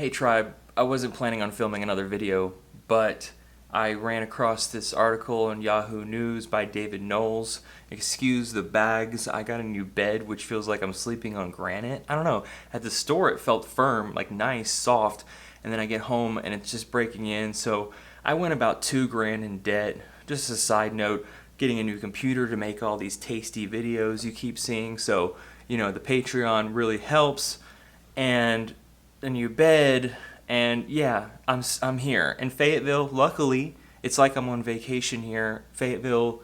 Hey Tribe, I wasn't planning on filming another video, but I ran across this article on Yahoo News by David Knowles. Excuse the bags, I got a new bed which feels like I'm sleeping on granite. I don't know, at the store it felt firm, like nice, soft, and then I get home and it's just breaking in, so I went about $2,000 in debt. Just a side note, getting a new computer to make all these tasty videos you keep seeing, so the Patreon really helps, and a new bed, and yeah, I'm here in Fayetteville. Luckily, it's like I'm on vacation here. Fayetteville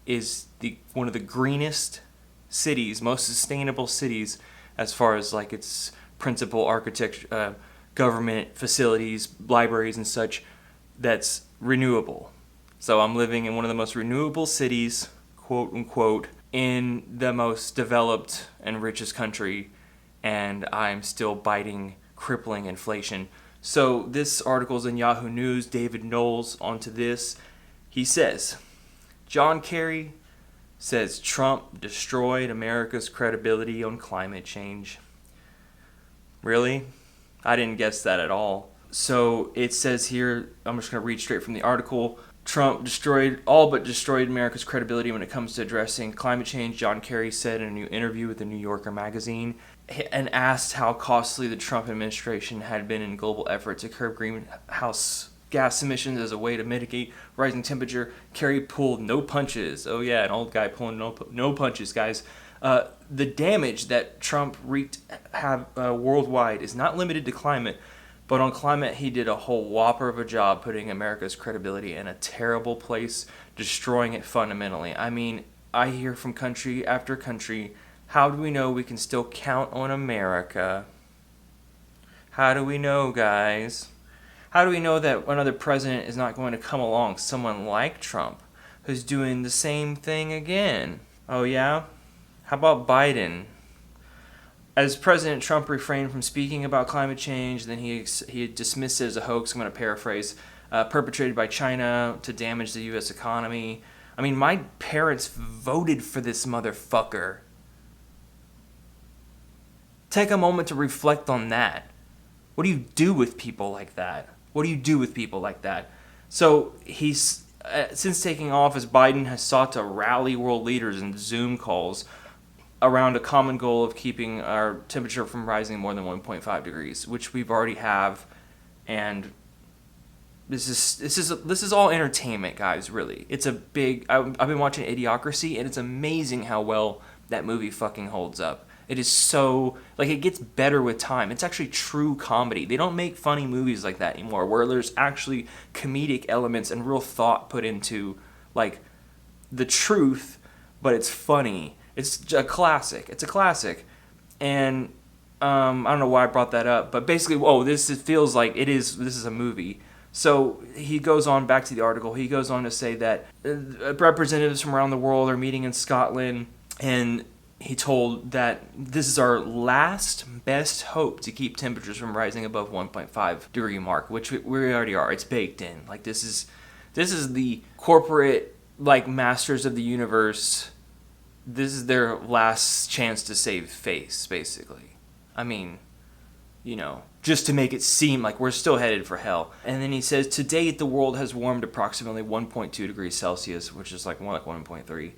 is one of the greenest cities, most sustainable cities, as far as like its principal architecture, government facilities, libraries, and such. That's renewable. So I'm living in one of the most renewable cities, quote unquote, in the most developed and richest country, and I'm still biting crippling inflation. So this article's in Yahoo News. David Knowles onto this. He says, John Kerry says Trump destroyed America's credibility on climate change. Really? I didn't guess that at all. So it says here, I'm just going to read straight from the article. Trump all but destroyed America's credibility when it comes to addressing climate change, John Kerry said in a new interview with the New Yorker magazine, and asked how costly the Trump administration had been in global effort to curb greenhouse gas emissions as a way to mitigate rising temperature. Kerry pulled no punches. Oh yeah, an old guy pulling no punches, guys. The damage that Trump wreaked worldwide is not limited to climate, but on climate, he did a whole whopper of a job putting America's credibility in a terrible place, destroying it fundamentally. I mean, I hear from country after country, how do we know we can still count on America? How do we know, guys? How do we know that another president is not going to come along, someone like Trump, who's doing the same thing again? Oh yeah? How about Biden? As President Trump refrained from speaking about climate change, then he dismissed it as a hoax, I'm going to paraphrase, perpetrated by China to damage the U.S. economy. I mean, my parents voted for this motherfucker. Take a moment to reflect on that. What do you do with people like that? What do you do with people like that? So he's, since taking office, Biden has sought to rally world leaders in Zoom calls around a common goal of keeping our temperature from rising more than 1.5 degrees, which we've already have, and this is all entertainment, guys. Really, it's a big. I've been watching Idiocracy, and it's amazing how well that movie fucking holds up. It is so, like, it gets better with time. It's actually true comedy. They don't make funny movies like that anymore, where there's actually comedic elements and real thought put into, like, the truth, but it's funny. It's a classic. It's a classic. And I don't know why I brought that up, but basically, this feels like this is a movie. So he goes on, back to the article, he goes on to say that representatives from around the world are meeting in Scotland, and he told that this is our last best hope to keep temperatures from rising above 1.5 degree mark, which we already are. It's baked in. Like, this is the corporate, like, masters of the universe. This is their last chance to save face, basically. I mean, just to make it seem like we're still headed for hell. And then he says, to date, the world has warmed approximately 1.2 degrees Celsius, which is like more like 1.3.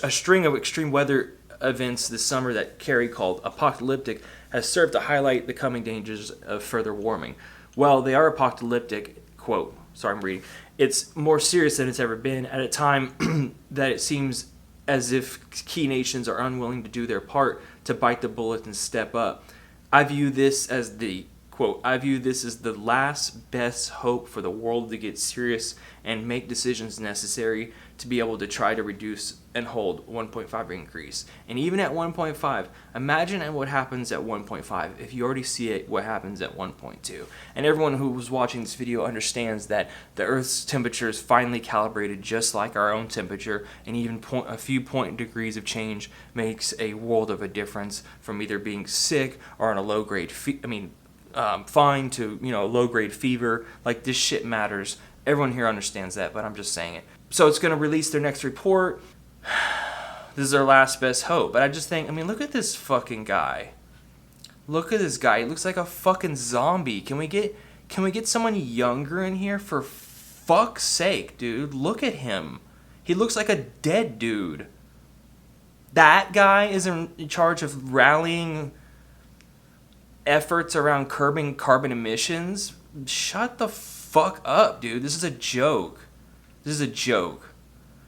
A string of extreme weather events this summer that Kerry called apocalyptic has served to highlight the coming dangers of further warming. Well, they are apocalyptic, quote, sorry, I'm reading. It's more serious than it's ever been at a time that it seems as if key nations are unwilling to do their part to bite the bullet and step up. I view this as the last best hope for the world to get serious and make decisions necessary to be able to try to reduce and hold 1.5 increase. And even at 1.5, imagine what happens at 1.5 if you already see it, what happens at 1.2. And everyone who was watching this video understands that the Earth's temperature is finely calibrated just like our own temperature, and even a few degrees of change makes a world of a difference from either being sick or on a low-grade fine to low-grade fever. Like, this shit matters. Everyone here understands that, but I'm just saying it. So it's going to release their next report. This is their last best hope. But I just think, look at this fucking guy. Look at this guy. He looks like a fucking zombie. Can we get someone younger in here for fuck's sake, dude? Look at him. He looks like a dead dude. That guy is in charge of rallying efforts around curbing carbon emissions. Shut the fuck up, dude. This is a joke. This is a joke.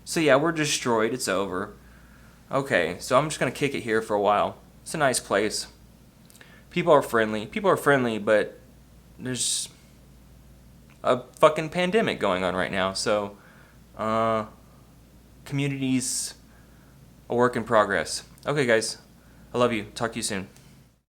So yeah, we're destroyed. It's over. Okay, so I'm just gonna kick it here for a while. It's a nice place. People are friendly. People are friendly, but there's a fucking pandemic going on right now. So, community's a work in progress. Okay, guys. I love you. Talk to you soon.